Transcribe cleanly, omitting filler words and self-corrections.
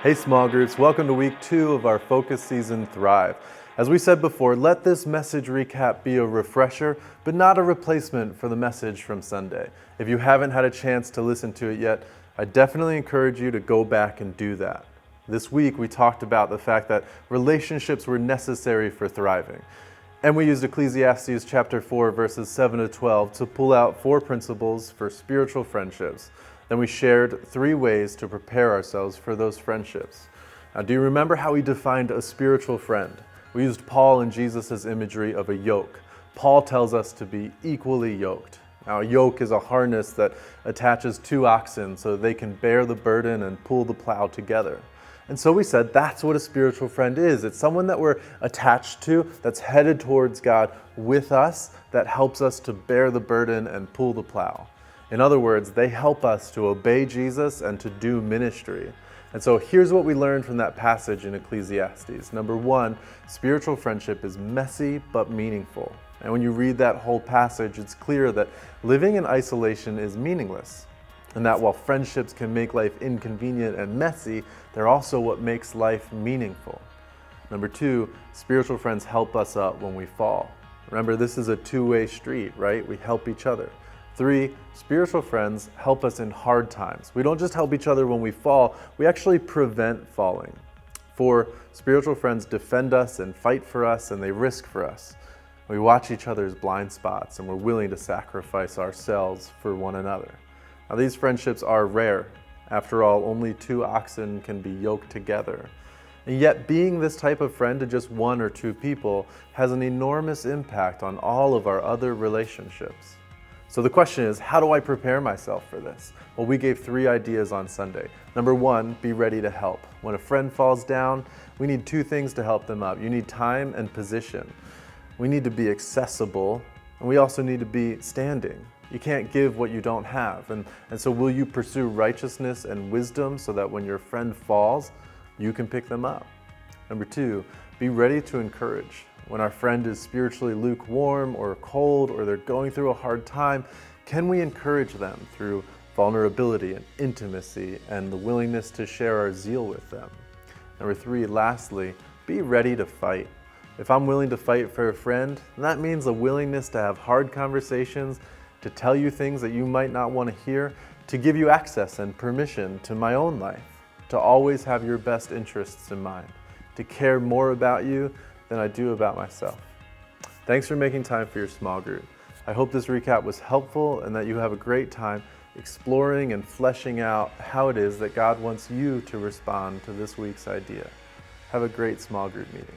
Hey small groups, welcome to week 2 of our focus season Thrive. As we said before, let this message recap be a refresher, but not a replacement for the message from Sunday. If you haven't had a chance to listen to it yet, I definitely encourage you to go back and do that. This week we talked about the fact that relationships were necessary for thriving. And we used Ecclesiastes chapter 4 verses 7 to 12 to pull out 4 principles for spiritual friendships. Then we shared 3 ways to prepare ourselves for those friendships. Now, do you remember how we defined a spiritual friend? We used Paul and Jesus' imagery of a yoke. Paul tells us to be equally yoked. Now, a yoke is a harness that attaches 2 oxen so they can bear the burden and pull the plow together. And so we said that's what a spiritual friend is. It's someone that we're attached to, that's headed towards God with us, that helps us to bear the burden and pull the plow. In other words, they help us to obey Jesus and to do ministry. And so here's what we learned from that passage in Ecclesiastes. Number 1, spiritual friendship is messy but meaningful. And when you read that whole passage, it's clear that living in isolation is meaningless. And that while friendships can make life inconvenient and messy, they're also what makes life meaningful. Number 2, spiritual friends help us up when we fall. Remember, this is a 2-way street, right? We help each other. 3, spiritual friends help us in hard times. We don't just help each other when we fall, we actually prevent falling. 4, spiritual friends defend us and fight for us, and they risk for us. We watch each other's blind spots, and we're willing to sacrifice ourselves for one another. Now, these friendships are rare. After all, only 2 oxen can be yoked together. And yet, being this type of friend to just 1 or 2 people has an enormous impact on all of our other relationships. So the question is, how do I prepare myself for this? Well, we gave 3 ideas on Sunday. Number 1, be ready to help. When a friend falls down, we need 2 things to help them up. You need time and position. We need to be accessible, and we also need to be standing. You can't give what you don't have. And so will you pursue righteousness and wisdom so that when your friend falls, you can pick them up? Number 2, be ready to encourage. When our friend is spiritually lukewarm or cold or they're going through a hard time, can we encourage them through vulnerability and intimacy and the willingness to share our zeal with them? Number 3, lastly, be ready to fight. If I'm willing to fight for a friend, that means a willingness to have hard conversations, to tell you things that you might not want to hear, to give you access and permission to my own life, to always have your best interests in mind, to care more about you than I do about myself. Thanks for making time for your small group. I hope this recap was helpful and that you have a great time exploring and fleshing out how it is that God wants you to respond to this week's idea. Have a great small group meeting.